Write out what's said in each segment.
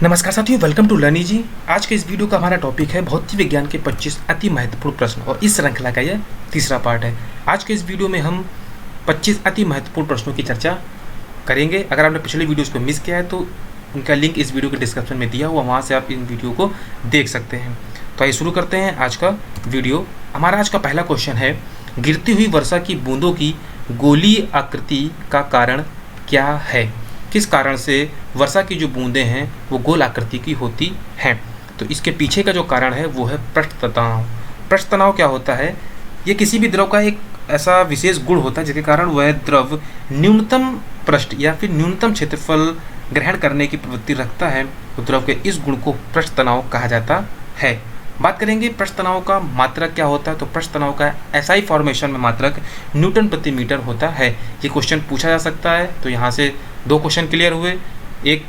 नमस्कार साथियों, welcome to लर्नी जी। आज के इस वीडियो का हमारा टॉपिक है भौतिक विज्ञान के 25 अति महत्वपूर्ण प्रश्न और इस श्रृंखला का यह तीसरा पार्ट है। आज के इस वीडियो में हम 25 अति महत्वपूर्ण प्रश्नों की चर्चा करेंगे। अगर आपने पिछले वीडियोस को मिस किया है तो उनका लिंक इस वीडियो के डिस्क्रिप्शन में दिया हुआ, वहाँ से आप इन वीडियो को देख सकते हैं। तो आइए शुरू करते हैं आज का वीडियो। हमारा आज का पहला क्वेश्चन है, गिरती हुई वर्षा की बूंदों की गोलीय आकृति का कारण क्या है? किस कारण से वर्षा की जो बूंदें हैं वो गोल आकृति की होती हैं? तो इसके पीछे का जो कारण है वो है पृष्ठ तनाव। पृष्ठ तनाव क्या होता है? ये किसी भी द्रव का एक ऐसा विशेष गुण होता है जिसके कारण वह द्रव न्यूनतम पृष्ठ या फिर न्यूनतम क्षेत्रफल ग्रहण करने की प्रवृत्ति रखता है। तो द्रव के इस गुण को पृष्ठ तनाव कहा जाता है। बात करेंगे पृष्ठ तनाव का मात्रक क्या होता है। तो पृष्ठ तनाव का एसआई फॉर्मेशन में मात्रक न्यूटन प्रति मीटर होता है। ये क्वेश्चन पूछा जा सकता है। तो यहाँ से दो क्वेश्चन क्लियर हुए। एक,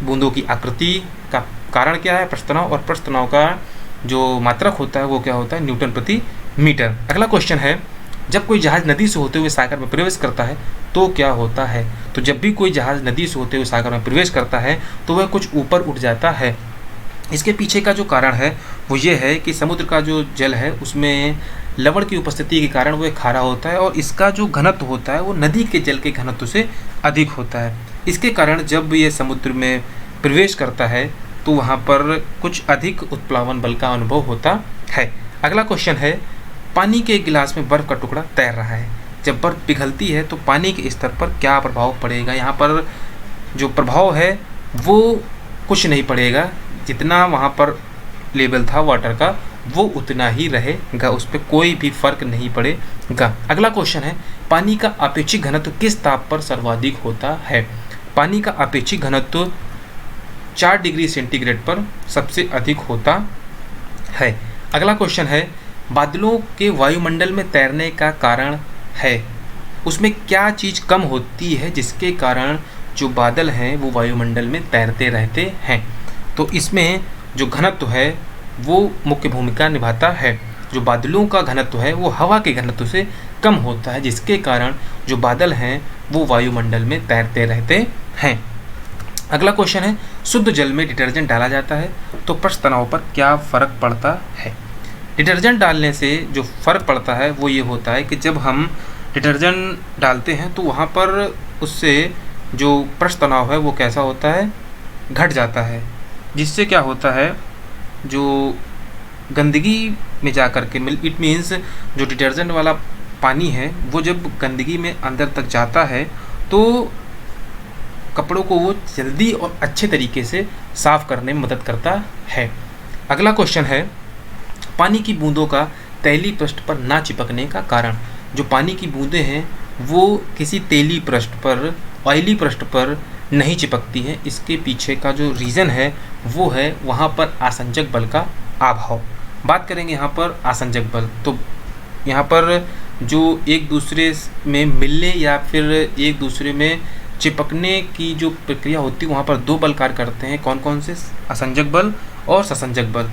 बूंदों की आकृति का कारण क्या है पृष्ठ तनाव, और पृष्ठ तनाव का जो मात्रक होता है वो क्या होता है, न्यूटन प्रति मीटर। अगला क्वेश्चन है, जब कोई जहाज नदी से होते हुए सागर में प्रवेश करता है तो क्या होता है? तो जब भी कोई जहाज नदी से होते हुए सागर में प्रवेश करता है तो वह कुछ ऊपर उठ जाता है। इसके पीछे का जो कारण है वो ये है कि समुद्र का जो जल है उसमें लवण की उपस्थिति के कारण वो खारा होता है और इसका जो घनत्व होता है वो नदी के जल के घनत्व से अधिक होता है। इसके कारण जब ये समुद्र में प्रवेश करता है तो वहाँ पर कुछ अधिक उत्प्लावन बल का अनुभव होता है। अगला क्वेश्चन है, पानी के गिलास में बर्फ़ का टुकड़ा तैर रहा है। जब बर्फ़ पिघलती है तो पानी के स्तर पर क्या प्रभाव पड़ेगा? यहाँ पर जो प्रभाव है वो कुछ नहीं पड़ेगा, जितना वहाँ पर लेवल था वाटर का वो उतना ही रहेगा, उस पर कोई भी फर्क नहीं पड़ेगा। अगला क्वेश्चन है, पानी का अपेक्षित घनत्व किस ताप पर सर्वाधिक होता है? पानी का अपेक्षित घनत्व 4 डिग्री सेंटीग्रेड पर सबसे अधिक होता है। अगला क्वेश्चन है, बादलों के वायुमंडल में तैरने का कारण है, उसमें क्या चीज़ कम होती है जिसके कारण जो बादल हैं वो वायुमंडल में तैरते रहते हैं? तो इसमें जो घनत्व है वो मुख्य भूमिका निभाता है। जो बादलों का घनत्व है वो हवा के घनत्व से कम होता है, जिसके कारण जो बादल हैं वो वायुमंडल में तैरते रहते हैं। अगला क्वेश्चन है, शुद्ध जल में डिटर्जेंट डाला जाता है तो पृष्ठ तनाव पर क्या फ़र्क पड़ता है? डिटर्जेंट डालने से जो फ़र्क पड़ता है वो ये होता है कि जब हम डिटर्जेंट डालते हैं तो वहाँ पर उससे जो पृष्ठ तनाव है वो कैसा होता है, घट जाता है। जिससे क्या होता है, जो गंदगी में जा कर के इट मीन्स जो डिटर्जेंट वाला पानी है वो जब गंदगी में अंदर तक जाता है तो कपड़ों को वो जल्दी और अच्छे तरीके से साफ़ करने में मदद करता है। अगला क्वेश्चन है, पानी की बूंदों का तैलीय पृष्ठ पर ना चिपकने का कारण। जो पानी की बूंदें हैं वो किसी तेलीय पृष्ठ पर, ऑयली पृष्ठ पर नहीं चिपकती है। इसके पीछे का जो रीज़न है वो है वहाँ पर आसंजक बल का अभाव। बात करेंगे यहाँ पर आसंजक बल, तो यहाँ पर जो एक दूसरे में मिलने या फिर एक दूसरे में चिपकने की जो प्रक्रिया होती है वहाँ पर दो बल कार्य करते हैं। कौन कौन से? असंजक बल और ससंजक बल।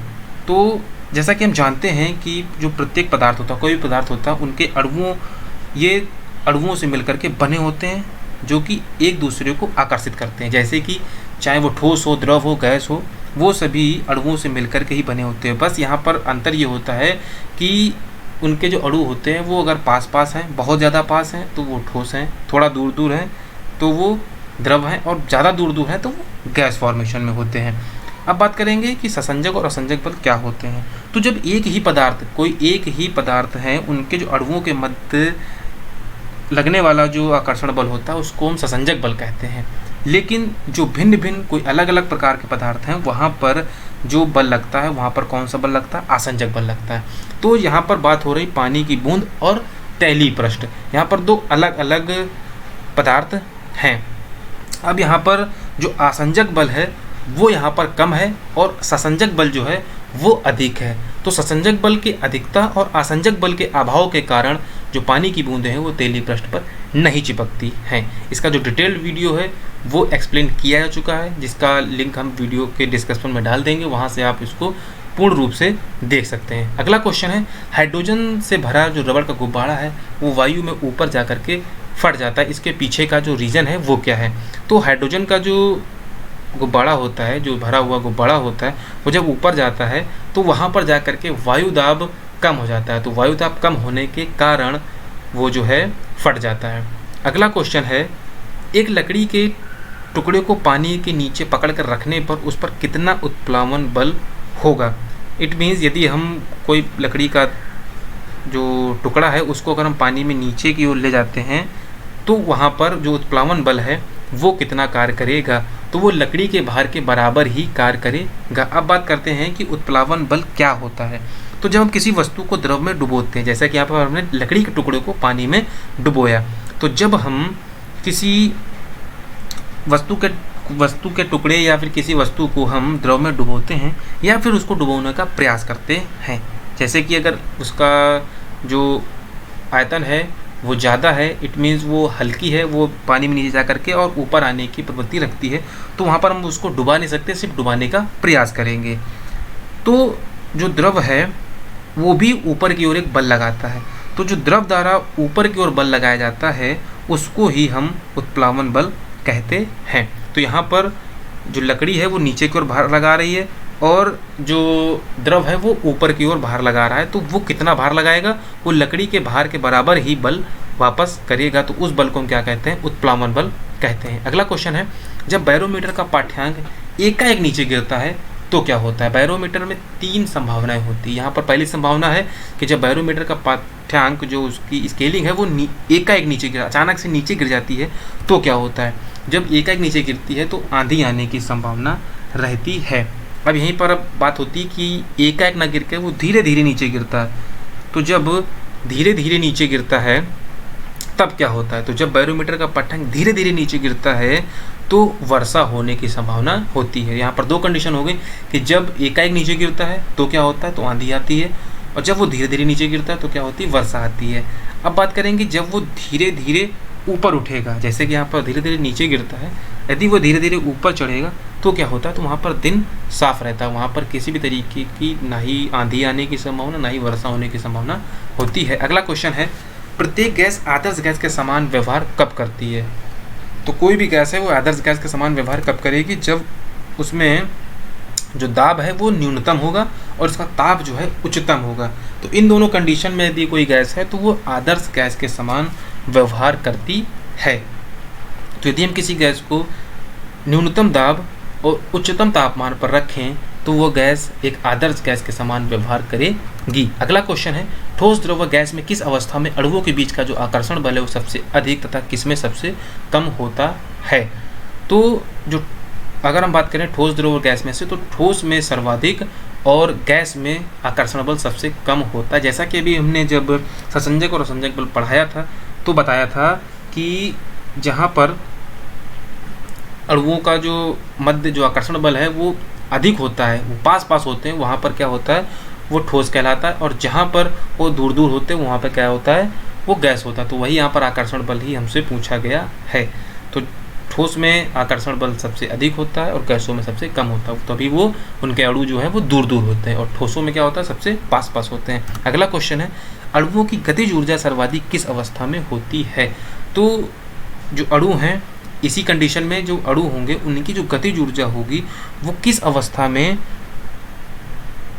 तो जैसा कि हम जानते हैं कि जो प्रत्येक पदार्थ होता है, कोई भी पदार्थ होता है, उनके ये अणुओं से मिलकर के बने होते हैं जो कि एक दूसरे को आकर्षित करते हैं। जैसे कि चाहे वो ठोस हो, द्रव हो, गैस हो, वो सभी अणुओं से मिलकर के ही बने होते हैं। बस यहाँ पर अंतर ये होता है कि उनके जो अणु होते हैं वो अगर पास पास हैं, बहुत ज़्यादा पास हैं तो वो ठोस हैं, थोड़ा दूर दूर हैं तो वो द्रव हैं, और ज़्यादा दूर दूर हैं तो वो गैस फॉर्मेशन में होते हैं। अब बात करेंगे कि ससंजक और असंजक बल क्या होते हैं। तो जब कोई एक ही पदार्थ हैं, उनके जो अणुओं के मध्य लगने वाला जो आकर्षण बल होता है उसको हम ससंजक बल कहते हैं। लेकिन जो भिन्न भिन्न कोई अलग अलग प्रकार के पदार्थ हैं वहाँ पर जो बल लगता है वहाँ पर कौन सा बल लगता है? आसंजक बल लगता है। तो यहाँ पर बात हो रही पानी की बूंद और तैलीय पृष्ठ, यहाँ पर दो अलग अलग पदार्थ हैं। अब यहाँ पर जो आसंजक बल है वो यहाँ पर कम है और ससंजक बल जो है वो अधिक है। तो ससंजक बल की अधिकता और आसंजक बल के अभाव के कारण जो पानी की बूंदें हैं वो तैलीय पृष्ठ पर नहीं चिपकती हैं। इसका जो डिटेल्ड वीडियो है वो एक्सप्लेन किया जा चुका है, जिसका लिंक हम वीडियो के डिस्क्रिप्शन में डाल देंगे, वहाँ से आप इसको पूर्ण रूप से देख सकते हैं। अगला क्वेश्चन है, हाइड्रोजन से भरा जो रबड़ का गुब्बारा है वो वायु में ऊपर जा कर के फट जाता है। इसके पीछे का जो रीज़न है वो क्या है? तो हाइड्रोजन का जो गुब्बारा होता है, जो भरा हुआ गुब्बारा होता है, वो जब ऊपर जाता है तो वहाँ पर जा कर के वायु दाब कम हो जाता है। तो वायु दाब कम होने के कारण वो जो है फट जाता है। अगला क्वेश्चन है, एक लकड़ी के टुकड़े को पानी के नीचे पकड़ कर रखने पर उस पर कितना उत्प्लावन बल होगा। इट मीन्स यदि हम कोई लकड़ी का जो टुकड़ा है उसको अगर हम पानी में नीचे की ओर ले जाते हैं तो वहाँ पर जो उत्प्लावन बल है वो कितना कार्य करेगा, तो वो लकड़ी के भार के बराबर ही कार्य करेगा। अब बात करते हैं कि उत्प्लावन बल क्या होता है। तो जब हम किसी वस्तु को द्रव में डुबोते हैं, जैसा कि यहाँ पर हमने लकड़ी के टुकड़े को पानी में डुबोया, तो जब हम किसी वस्तु के टुकड़े या फिर किसी वस्तु को हम द्रव में डुबोते हैं या फिर उसको डुबोने का प्रयास करते हैं, जैसे कि अगर उसका जो आयतन है वो ज़्यादा है, इट मीन्स वो हल्की है, वो पानी में नीचे जा करके और ऊपर आने की प्रवृत्ति रखती है, तो वहाँ पर हम उसको डुबा नहीं सकते, सिर्फ डुबाने का प्रयास करेंगे। तो जो द्रव है वो भी ऊपर की ओर एक बल लगाता है, तो जो द्रव द्वारा ऊपर की ओर बल लगाया जाता है उसको ही हम उत्प्लावन बल कहते हैं। तो यहाँ पर जो लकड़ी है वो नीचे की ओर भार लगा रही है और जो द्रव है वो ऊपर की ओर भार लगा रहा है, तो वो कितना भार लगाएगा, वो लकड़ी के भार के बराबर ही बल वापस करेगा, तो उस बल को हम क्या कहते हैं, उत्प्लावन बल कहते हैं। अगला क्वेश्चन है, जब बैरोमीटर का पाठ्यांक एकाएक नीचे गिरता है तो क्या होता है। बैरोमीटर में 3 संभावनाएं होती है। यहाँ पर पहली संभावना है कि जब बैरोमीटर का पाठ्यांक जो उसकी स्केलिंग है वो एकाएक नीचे गिर, अचानक से नीचे गिर जाती है तो क्या होता है। जब एकाएक नीचे गिरती है तो आंधी आने की संभावना रहती है। अब यहीं पर अब बात होती है कि एकाएक ना गिर के वो धीरे धीरे नीचे गिरता है, तो जब धीरे धीरे नीचे गिरता है तब क्या होता है। तो जब बैरोमीटर का पाठ्यांक धीरे धीरे नीचे गिरता है तो वर्षा होने की संभावना होती है। यहाँ पर 2 कंडीशन हो गई कि जब एकाएक नीचे गिरता है तो क्या होता है, तो आंधी आती है, और जब वो धीरे धीरे नीचे गिरता है तो क्या होती है, वर्षा आती है। अब बात करेंगे जब वो धीरे धीरे ऊपर उठेगा, जैसे कि यहाँ पर धीरे धीरे नीचे गिरता है, यदि वो धीरे धीरे ऊपर चढ़ेगा तो क्या होता है, तो वहाँ पर दिन साफ रहता है, वहाँ पर किसी भी तरीके की ना ही आंधी आने की संभावना ना ही वर्षा होने की संभावना होती है। अगला क्वेश्चन है, प्रत्येक गैस आदर्श गैस के समान व्यवहार कब करती है। तो कोई भी गैस है वो आदर्श गैस के समान व्यवहार कब करेगी, जब उसमें जो दाब है वो न्यूनतम होगा और उसका ताप जो है उच्चतम होगा। तो इन दोनों कंडीशन में यदि कोई गैस है तो वो आदर्श गैस के समान व्यवहार करती है। तो यदि हम किसी गैस को न्यूनतम दाब और उच्चतम तापमान पर रखें तो वो गैस एक आदर्श गैस के समान व्यवहार करेगी। अगला क्वेश्चन है, ठोस द्रव व गैस में किस अवस्था में अणुओं के बीच का जो आकर्षण बल है वो सबसे अधिक तथा किसमें सबसे कम होता है। तो जो अगर हम बात करें ठोस द्रव और गैस में से, तो ठोस में सर्वाधिक और गैस में आकर्षण बल सबसे कम होता है। जैसा कि अभी हमने जब ससंजक और असंजक बल पढ़ाया था तो बताया था कि जहाँ पर अणुओं का जो मध्य जो आकर्षण बल है वो अधिक होता है, वो पास पास होते हैं, वहाँ पर क्या होता है, वो ठोस कहलाता है, और जहाँ पर वो दूर दूर होते हैं वहाँ पर क्या होता है, वो गैस होता है। तो वही यहाँ पर आकर्षण बल ही हमसे पूछा गया है। तो ठोस में आकर्षण बल सबसे अधिक होता है और गैसों में सबसे कम होता है, तभी वो उनके अणु जो है वो दूर दूर होते हैं, और ठोसों में क्या होता है, सबसे पास पास होते हैं। अगला क्वेश्चन है, अणुओं की गतिज ऊर्जा सर्वाधिक किस अवस्था में होती है। तो जो अणु हैं, इसी कंडीशन में जो अणु होंगे उनकी जो गतिज ऊर्जा होगी वो किस अवस्था में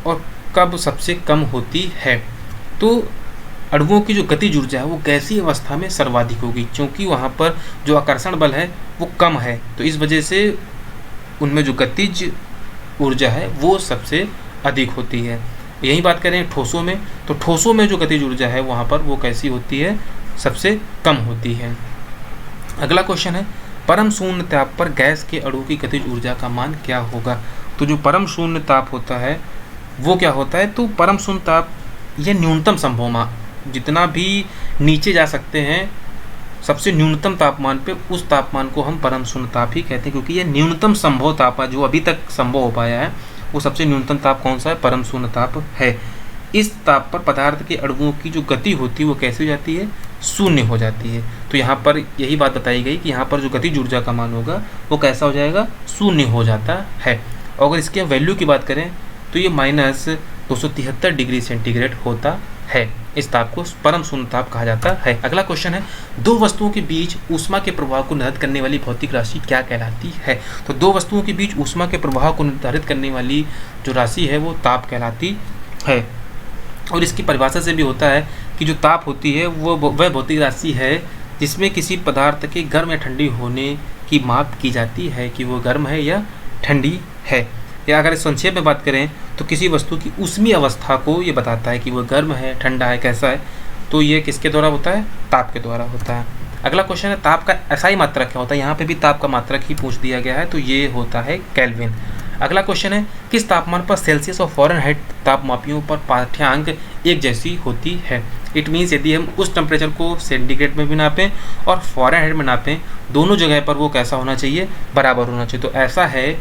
और कब सबसे कम होती है। तो अणुओं की जो गतिज ऊर्जा है वो गैसीय अवस्था में सर्वाधिक होगी, क्योंकि वहाँ पर जो आकर्षण बल है वो कम है, तो इस वजह से उनमें जो गतिज ऊर्जा है वो सबसे अधिक होती है। यही बात करें ठोसों में, तो ठोसों में जो गतिज ऊर्जा है वहाँ पर वो कैसी होती है, सबसे कम होती है। अगला क्वेश्चन है, परम शून्य ताप पर गैस के अणु की गतिज ऊर्जा का मान क्या होगा। तो जो परम शून्य ताप होता है वो क्या होता है, तो परम शून्य ताप यह न्यूनतम संभव मान, जितना भी नीचे जा सकते हैं सबसे न्यूनतम तापमान पे, उस तापमान को हम परम शून्य ताप ही कहते हैं, क्योंकि यह न्यूनतम संभव ताप है जो अभी तक संभव हो पाया है, वो सबसे न्यूनतम ताप कौन सा है, परम शून्य ताप है। इस ताप पर पदार्थ के अणुओं की जो गति होती है वो कैसे हो जाती है, शून्य हो जाती है। तो यहाँ पर यही बात बताई गई कि यहाँ पर जो गतिज ऊर्जा का मान होगा वो कैसा हो जाएगा, शून्य हो जाता है। और अगर इसके वैल्यू की बात करें तो ये -273 डिग्री सेंटीग्रेड होता है। इस ताप को परम शून्य ताप कहा जाता है। अगला क्वेश्चन है, दो वस्तुओं के बीच ऊष्मा के प्रवाह को निर्धारित करने वाली भौतिक राशि क्या कहलाती है? तो दो वस्तुओं के बीच ऊष्मा के प्रवाह को निर्धारित करने वाली जो राशि है वो ताप कहलाती है। और इसकी परिभाषा से भी होता है कि जो ताप होती है वह भौतिक राशि है जिसमें किसी पदार्थ के गर्म या ठंडी होने की माप की जाती है कि वो गर्म है या ठंडी है। या अगर संक्षेप में बात करें तो किसी वस्तु की ऊष्मीय अवस्था को ये बताता है कि वो गर्म है, ठंडा है, कैसा है। तो ये किसके द्वारा होता है? ताप के द्वारा होता है। अगला क्वेश्चन है, ताप का एसआई मात्रक क्या होता है? यहाँ पे भी ताप का मात्रक ही पूछ दिया गया है, तो ये होता है केल्विन। अगला क्वेश्चन है, किस तापमान पर सेल्सियस और फ़ारेनहाइट तापमापियों पर पाठ्यांक एक जैसी होती है? इट मीन्स यदि हम उस टेम्परेचर को सेंटीग्रेड में भी नापें और फ़ारेनहाइट में नापें, दोनों जगह पर वो कैसा होना चाहिए? बराबर होना चाहिए। तो ऐसा है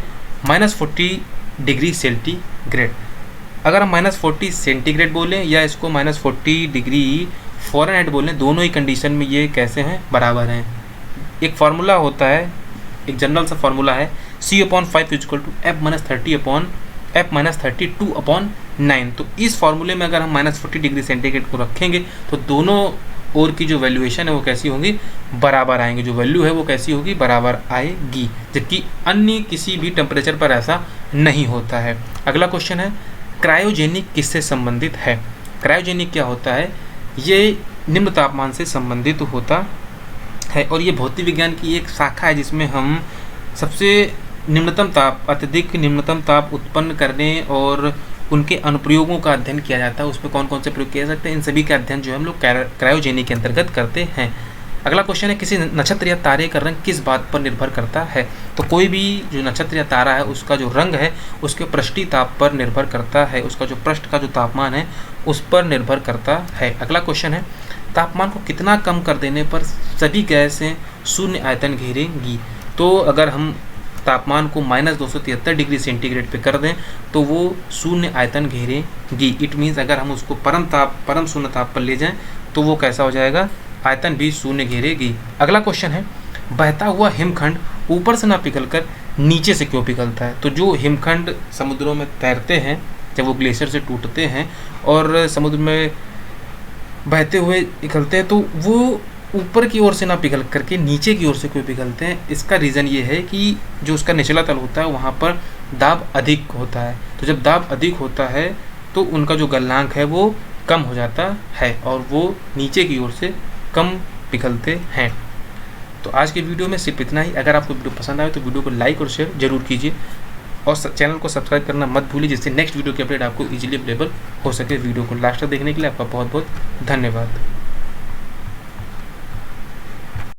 -40 डिग्री सेंटीग्रेड। अगर हम -40 सेंटीग्रेड बोलें या इसको -40 डिग्री फ़ारेनहाइट बोलें, दोनों ही कंडीशन में ये कैसे हैं? बराबर हैं। एक फार्मूला होता है, एक जनरल सा फार्मूला है, C/5 = F-32/9। तो इस फार्मूले में अगर हम -40 डिग्री सेंटीग्रेड को रखेंगे तो दोनों ओर की जो वैल्यूएशन है वो कैसी होगी? बराबर आएंगे। जो वैल्यू है वो कैसी होगी? बराबर आएगी। जबकि अन्य किसी भी टेम्परेचर पर ऐसा नहीं होता है। अगला क्वेश्चन है, क्रायोजेनिक किससे संबंधित है? क्रायोजेनिक क्या होता है? ये निम्न तापमान से संबंधित होता है और ये भौतिक विज्ञान की एक शाखा है जिसमें हम सबसे निम्नतम ताप, अत्यधिक निम्नतम ताप उत्पन्न करने और उनके अनुप्रयोगों का अध्ययन किया जाता है। उसमें कौन कौन से प्रयोग किए जा सकते हैं, इन सभी का अध्ययन जो है हम लोग क्रायोजेनिक के अंतर्गत करते हैं। अगला क्वेश्चन है, किसी नक्षत्र या तारे का रंग किस बात पर निर्भर करता है? तो कोई भी जो नक्षत्र या तारा है उसका जो रंग है उसके पृष्ठीय ताप पर निर्भर करता है, उसका जो पृष्ठ का जो तापमान है उस पर निर्भर करता है। अगला क्वेश्चन है, तापमान को कितना कम कर देने पर सभी गैसें शून्य आयतन घेरेंगी? तो अगर हम तापमान को -273 डिग्री सेंटीग्रेड पे कर दें तो वो शून्य आयतन घेरेंगी। इट मीन्स अगर हम उसको परम शून्य ताप पर ले जाएं तो वो कैसा हो जाएगा? आयतन भी शून्य घेरेगी। अगला क्वेश्चन है, बहता हुआ हिमखंड ऊपर से ना पिघलकर नीचे से क्यों पिघलता है? तो जो हिमखंड समुद्रों में तैरते हैं, जब वो ग्लेशियर से टूटते हैं और समुद्र में बहते हुए पिघलते हैं, तो वो ऊपर की ओर से ना पिघल करके नीचे की ओर से क्यों पिघलते हैं? इसका रीज़न ये है कि जो उसका निचला तल होता है वहाँ पर दाब अधिक होता है। तो जब दाब अधिक होता है तो उनका जो गलनांक है वो कम हो जाता है और वो नीचे की ओर से कम पिघलते हैं। तो आज के वीडियो में सिर्फ इतना ही। अगर आपको वीडियो पसंद आए तो वीडियो को लाइक और शेयर जरूर कीजिए और चैनल को सब्सक्राइब करना मत भूलिए, जिससे नेक्स्ट वीडियो की अपडेट आपको इजीली अवेलेबल हो सके। वीडियो को लास्ट तक देखने के लिए आपका बहुत बहुत धन्यवाद।